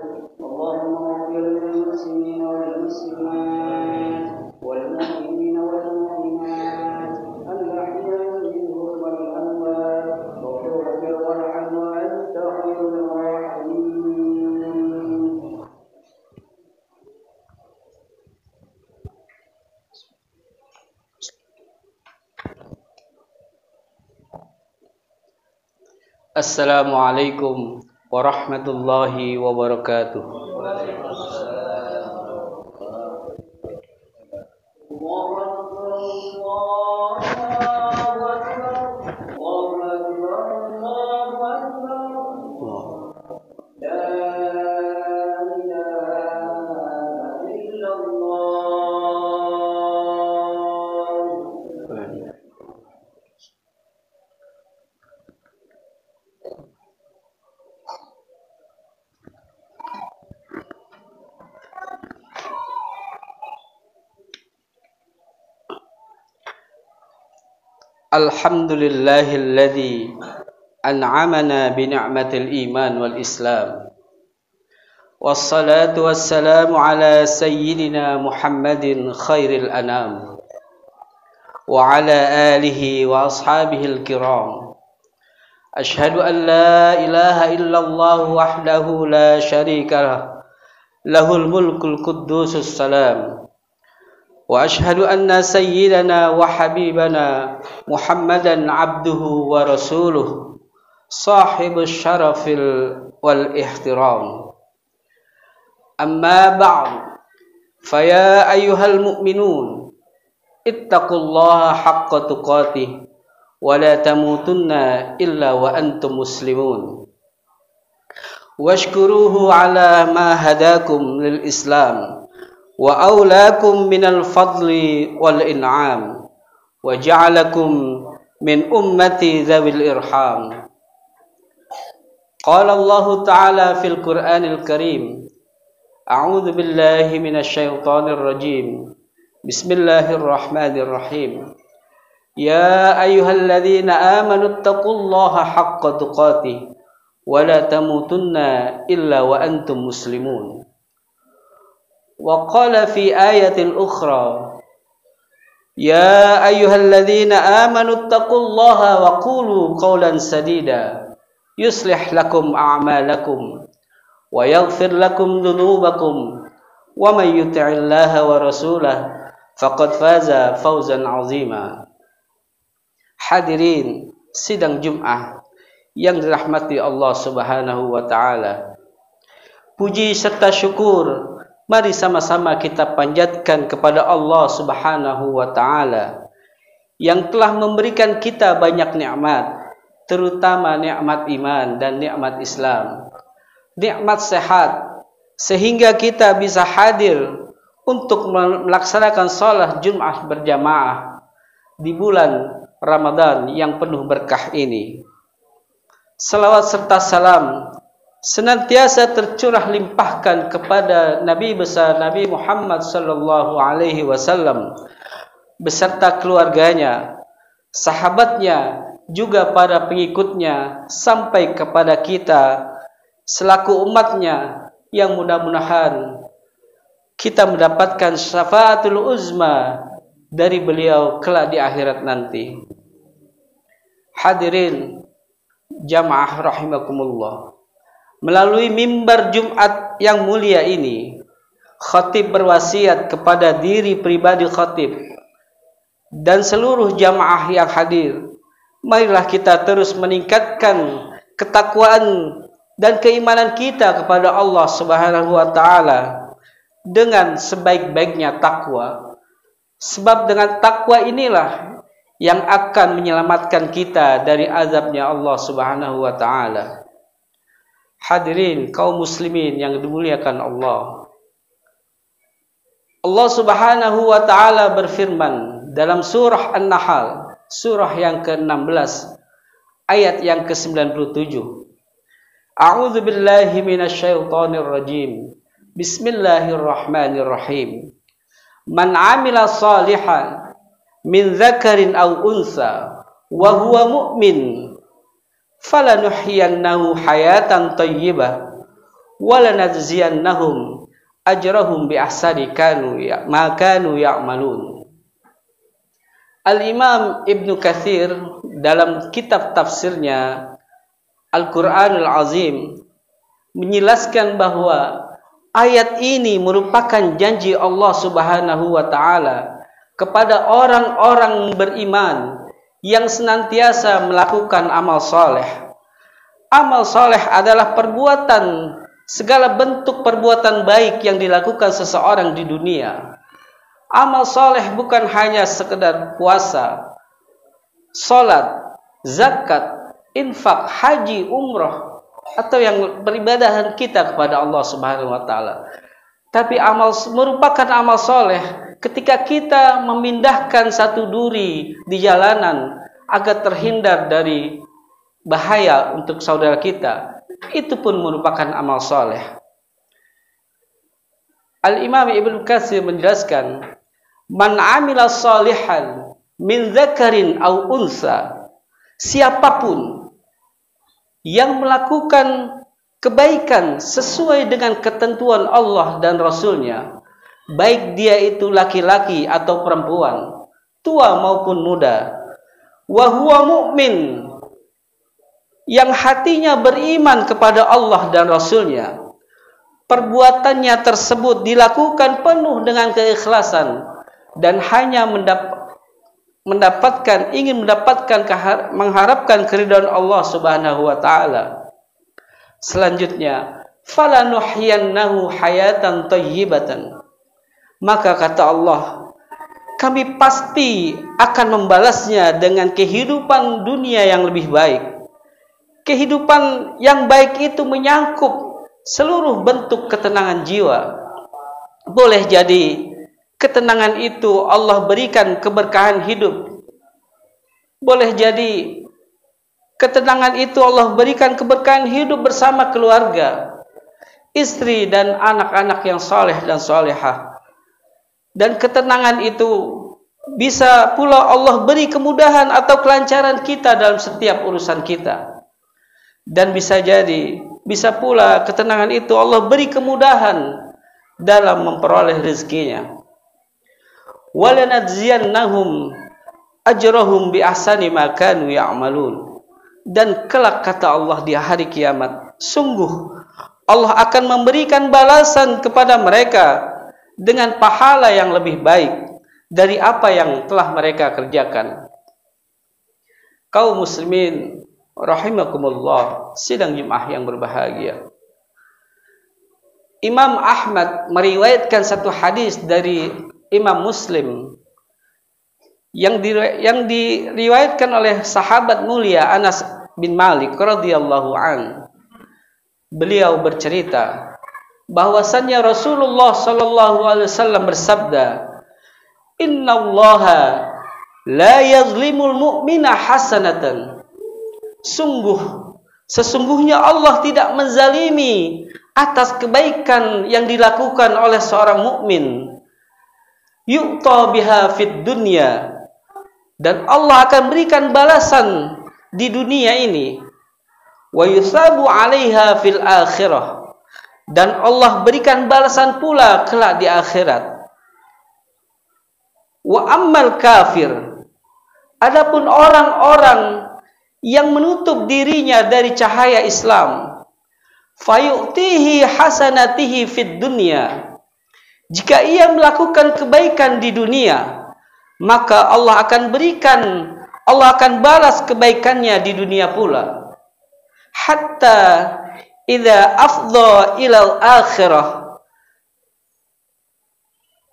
اللهم اغفر للمسلمين والمسلمات والمؤمنين والمؤمنات الأحياء منهم والأموات واغفر وارحم وأنت خير الراحمين. Assalamualaikum warahmatullahi wabarakatuh. Alhamdulillahilladzi an'amana bi ni'matil iman wal islam. Wassalatu wassalamu ala sayyidina Muhammadin khairil anam wa ala alihi wa ashabihil kiram. Ashhadu an la ilaha illallah wahdahu la syarika lah, lahul mulkul quddusus salam. Wa ashhadu anna sayyidana wa habibana Muhammadan abduhu wa rasuluh sahibus syarafil wal ihtiram. Amma ba'd, faya ayyuhal mu'minun ittaqullaha haqqa tuqatih wa la tamutunna illa wa antum muslimun. Washkuruhu ala ma hadakum lil islam wa aulakum minal fadli wal in'am wa ja'alakum min ummati dzawil irham. Qala Allah Ta'ala fil Qur'anil Karim, a'udzu billahi minasy syaithanir rajim. Bismillahirrahmanirrahim. Ya ayyuhalladzina amanu taqullaha haqqa tuqatih wa la tamutunna illa wa antum muslimun. Wa qala fi ayatin ukhra, ya ayyuhalladzina amanu taqullaha wa qulu qawlan sadida yuslih lakum a'malakum wa yaghfir lakum dhunubakum wa may yuti'illaha wa rasulahu faqad faza fawzan 'azima. Hadirin sidang Jumat yang dirahmati Allah Subhanahu wa taala. Puji serta syukur mari sama-sama kita panjatkan kepada Allah Subhanahu wa ta'ala yang telah memberikan kita banyak nikmat, terutama nikmat iman dan nikmat Islam, nikmat sehat, sehingga kita bisa hadir untuk melaksanakan salat Jumat berjamaah di bulan Ramadan yang penuh berkah ini. Salawat serta salam senantiasa tercurah limpahkan kepada Nabi besar Nabi Muhammad sallallahu alaihi wasallam beserta keluarganya, sahabatnya, juga para pengikutnya sampai kepada kita selaku umatnya, yang mudah-mudahan kita mendapatkan syafaatul uzma dari beliau kelak di akhirat nanti. Hadirin jamaah rahimakumullah, melalui mimbar Jumat yang mulia ini, khatib berwasiat kepada diri pribadi khatib dan seluruh jamaah yang hadir, marilah kita terus meningkatkan ketakwaan dan keimanan kita kepada Allah Subhanahu wa taala dengan sebaik-baiknya takwa. Sebab dengan takwa inilah yang akan menyelamatkan kita dari azabnya Allah Subhanahu wa taala. Hadirin kaum muslimin yang dimuliakan Allah, Allah Subhanahu wa taala berfirman dalam surah An-Nahl, surah yang ke-16, ayat yang ke-97. A'udzu billahi minasyaitonir rajim. Bismillahirrahmanirrahim. Man 'amila shalihan min dzakarin aw unsa wa huwa mu'min falanuhyiyannahu hayatan thayyibah walanajziyannahum ajrahum bi ahsani ma kanu ya'malun. Al-Imam Ibnu Katsir dalam kitab tafsirnya Al-Qur'anul Azim menjelaskan bahwa ayat ini merupakan janji Allah Subhanahu wa taala kepada orang-orang beriman yang senantiasa melakukan amal soleh. Amal soleh adalah perbuatan, segala bentuk perbuatan baik yang dilakukan seseorang di dunia. Amal soleh bukan hanya sekedar puasa, salat, zakat, infak, haji, umrah, atau yang beribadahan kita kepada Allah Subhanahu wa taala. Tapi merupakan amal soleh ketika kita memindahkan satu duri di jalanan agar terhindar dari bahaya untuk saudara kita. Itu pun merupakan amal soleh. Al-Imam Ibnu Katsir menjelaskan, man amila salihan min dzakarin aw unsa, siapapun yang melakukan kebaikan sesuai dengan ketentuan Allah dan Rasulnya, baik dia itu laki-laki atau perempuan, tua maupun muda, wa huwa mu'min, yang hatinya beriman kepada Allah dan Rasulnya, perbuatannya tersebut dilakukan penuh dengan keikhlasan dan hanya mengharapkan keridhaan Allah Subhanahu wa taala. Selanjutnya, falanuhyiyannahu hayatan thayyibatan. Maka kata Allah, kami pasti akan membalasnya dengan kehidupan dunia yang lebih baik. Kehidupan yang baik itu menyangkup seluruh bentuk ketenangan jiwa. Boleh jadi ketenangan itu Allah berikan keberkahan hidup. Boleh jadi ketenangan itu Allah berikan keberkahan hidup bersama keluarga, istri dan anak-anak yang saleh dan salehah. Dan ketenangan itu bisa pula Allah beri kemudahan atau kelancaran kita dalam setiap urusan kita. Dan bisa pula ketenangan itu Allah beri kemudahan dalam memperoleh rezekinya. Walanajziyannahum ajrahum bi ahsani ma kanu ya'malun. Dan kelak kata Allah di hari kiamat, sungguh Allah akan memberikan balasan kepada mereka dengan pahala yang lebih baik dari apa yang telah mereka kerjakan. Kaum muslimin rahimakumullah, sidang Jumat yang berbahagia. Imam Ahmad meriwayatkan satu hadis dari Imam Muslim yang diriwayatkan oleh sahabat mulia Anas bin Malik radhiyallahu an. Beliau bercerita bahwasannya Rasulullah sallallahu alaihi wasallam bersabda, "Innallaha la yazlimul mu'mina hasanatan." Sesungguhnya Allah tidak menzalimi atas kebaikan yang dilakukan oleh seorang mukmin. Yu'ta biha fid dunya, dan Allah akan berikan balasan di dunia ini. Wa yusabu 'alaiha fil akhirah, dan Allah berikan balasan pula kelak di akhirat. Wa ammal kafir, adapun orang-orang yang menutup dirinya dari cahaya Islam, fayu'tihi hasanatihi fid dunya, jika ia melakukan kebaikan di dunia, maka Allah akan balas kebaikannya di dunia pula. Hatta idza afdha ilal akhirah,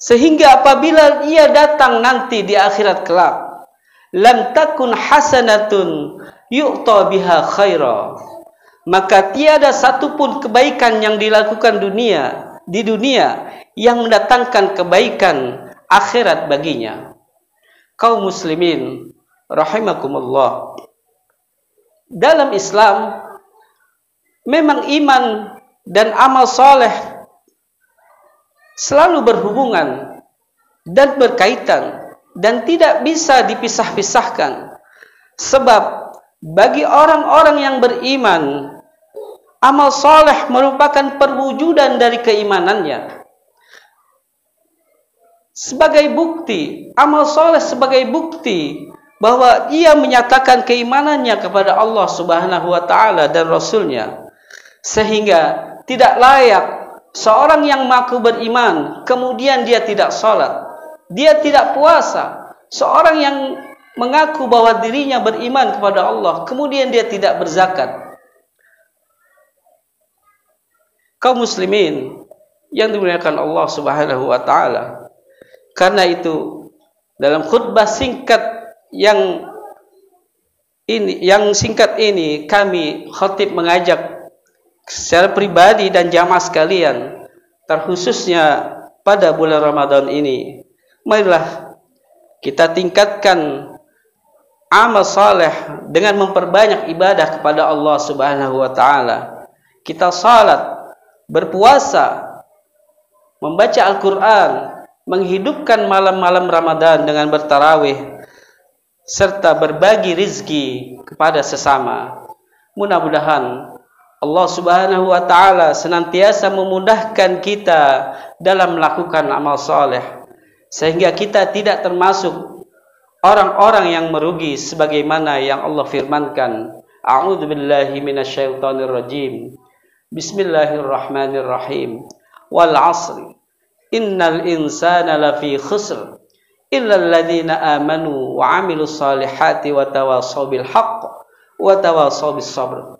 sehingga apabila ia datang nanti di akhirat kelak, lam takun hasanatun yu'ta biha khaira, maka tiada satupun kebaikan yang dilakukan di dunia yang mendatangkan kebaikan akhirat baginya. Kaum muslimin rahimakumullah, dalam Islam memang iman dan amal soleh selalu berhubungan dan berkaitan dan tidak bisa dipisah-pisahkan. Sebab bagi orang-orang yang beriman, Amal soleh merupakan perwujudan dari keimanannya. Sebagai bukti, amal soleh sebagai bukti bahwa ia menyatakan keimanannya kepada Allah Subhanahu wa Ta'ala dan Rasulnya, sehingga tidak layak seorang yang mengaku beriman kemudian dia tidak sholat, dia tidak puasa. Seorang yang mengaku bahwa dirinya beriman kepada Allah kemudian dia tidak berzakat. Kaum muslimin yang dimuliakan Allah Subhanahu wa Ta'ala, karena itu dalam khutbah singkat yang singkat ini kami khatib mengajak secara pribadi dan jamaah sekalian, terkhususnya pada bulan Ramadan ini, marilah kita tingkatkan amal saleh dengan memperbanyak ibadah kepada Allah Subhanahu wa Ta'ala. Kita salat, berpuasa, membaca Al-Quran, menghidupkan malam-malam Ramadan dengan bertarawih, serta berbagi rizki kepada sesama. Mudah-mudahan Allah Subhanahu wa Ta'ala senantiasa memudahkan kita dalam melakukan amal saleh, sehingga kita tidak termasuk orang-orang yang merugi, sebagaimana yang Allah firmankan, A'udzu billahi minasyaitonir rajim. Bismillahirrahmanirrahim. Wal 'asri innal insana lafi khusr illal ladzina amanu wa 'amilus solihati wa tawassaw bil haqq wa tawassaw bis sabr.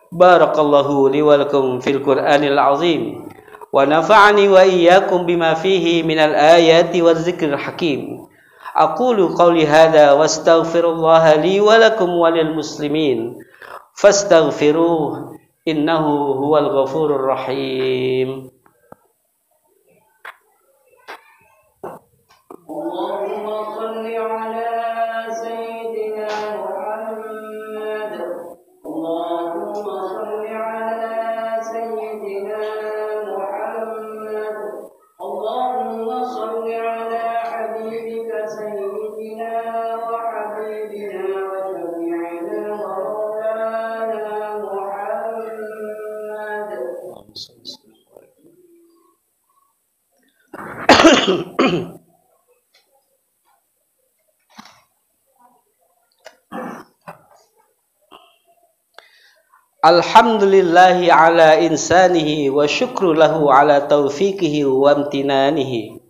Barakallahu li wa lakum fil Qur'anil 'azim wa nafa'ani wa iyyakum bima fihi minal ayati waz zikril hakim. Aqulu qawli hadza wastaghfirullaha li wa lakum wa lil muslimin fastaghfiruhu innahu huwal ghafurur rahim. Allahumma shalli ala sayyidina Muhammad. Allahumma shalli ala sayyidina Muhammad. Allahumma shalli ala habibika sayyidina wa habibina wa syafi'ina wa maulana Muhammad. Alhamdulillahi ala insanihi wa syukru lahu ala taufiqihi wa amtinanihi.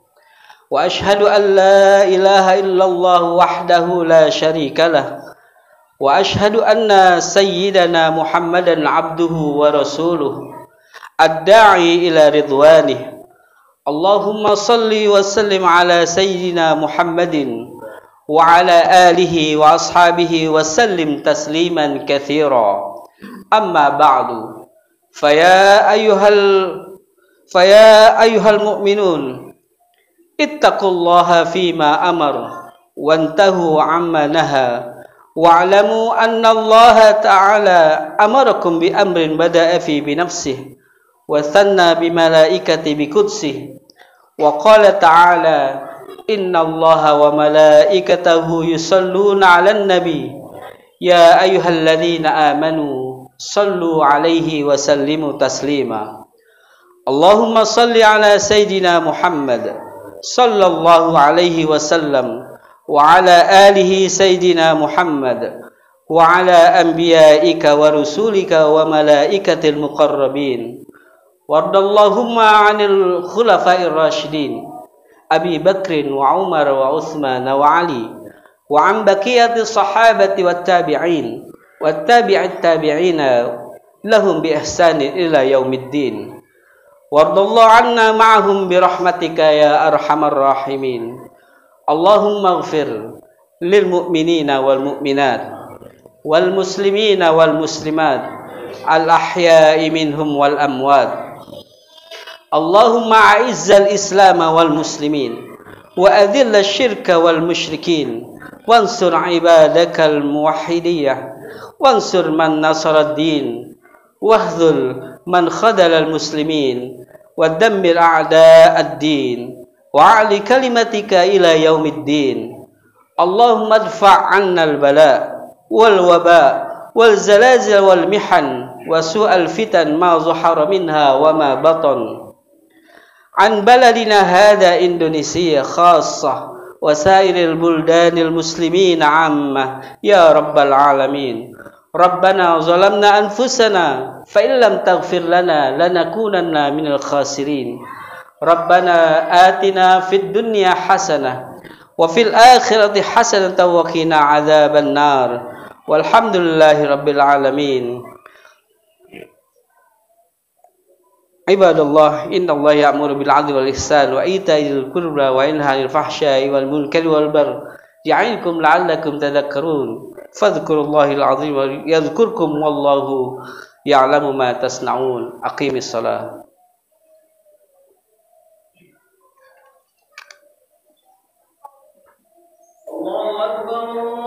Wa ashhadu an la ilaha illallah wahdahu la syarika lah. Wa ashhadu anna sayyidana Muhammadan abduhu wa rasuluh ad-da'i ila ridwanih. Allahumma salli wa sallim ala sayyidina Muhammadin wa ala alihi wa ashabihi wa sallim tasliman katsira. Amma ba'du, faya ayyuhal mu'minun ittaqullaha fima amar wantahu amma naha wa'lamu anna Allah ta'ala amarakum bi amrin bada'a fi bi nafsihi wa thanna bi malaikati bi qudsihi wa qala ta'ala inna Allaha wa malaikatahu yusalluna 'alan nabi ya ayyuhalladzina amanu sallu alaihi wa sallimu taslima. Allahumma salli ala sayyidina Muhammad sallallahu alaihi wasallam wa ala alihi sayyidina Muhammad wa ala anbiya'ika wa rusulika wa malaikatil muqarrabin. Wardallahumma 'anil khulafa'ir rasyidin Abi Bakrin wa Umar wa Utsman wa Ali wa an baqiyatis sahabati wat tabi'in wattabi'at tabi'ina lahum bi ihsanin ila yaumiddin. Wardallahu 'anna ma'ahum bi rahmatika ya arhamar rahimin. Allahumma ighfir lil mu'minina wal mu'minat wal muslimina wal muslimat al ahya'i minhum wal amwat. Allahumma a'izzal islam wal muslimin wa adhil asyirka wal musyrikin wansur ibadakal muwahhidiyah wansur man nasaraddin wahdhul man khadalal muslimin wadammir a'da'ad-din wa'ali kalimatika ila yaumiddin. Allahumma adfa' 'anna al-bala' wal waba' والزلازل والمحن وسوء الفتن ما ظهر منها وما بطن عن بلدنا هذا إندونيسيا خاصة وسائر البلدان المسلمين عامة يا رب العالمين ربنا ظلمنا أنفسنا فإن لم تغفر لنا لنكونن من الخاسرين ربنا آتنا في الدنيا حسنة وفي الآخرة حسنة وقنا عذاب النار والحمد لله رب العالمين عباد الله إن الله يأمر بالعدل والإحسان وإيتاء ذي القربى وينهى عن الفحشاء والمنكر والبغي يعظكم لعلكم تذكرون فاذكروا الله العظيم يذكركم والله يعلم ما تصنعون أقيم الصلاة الله أكبر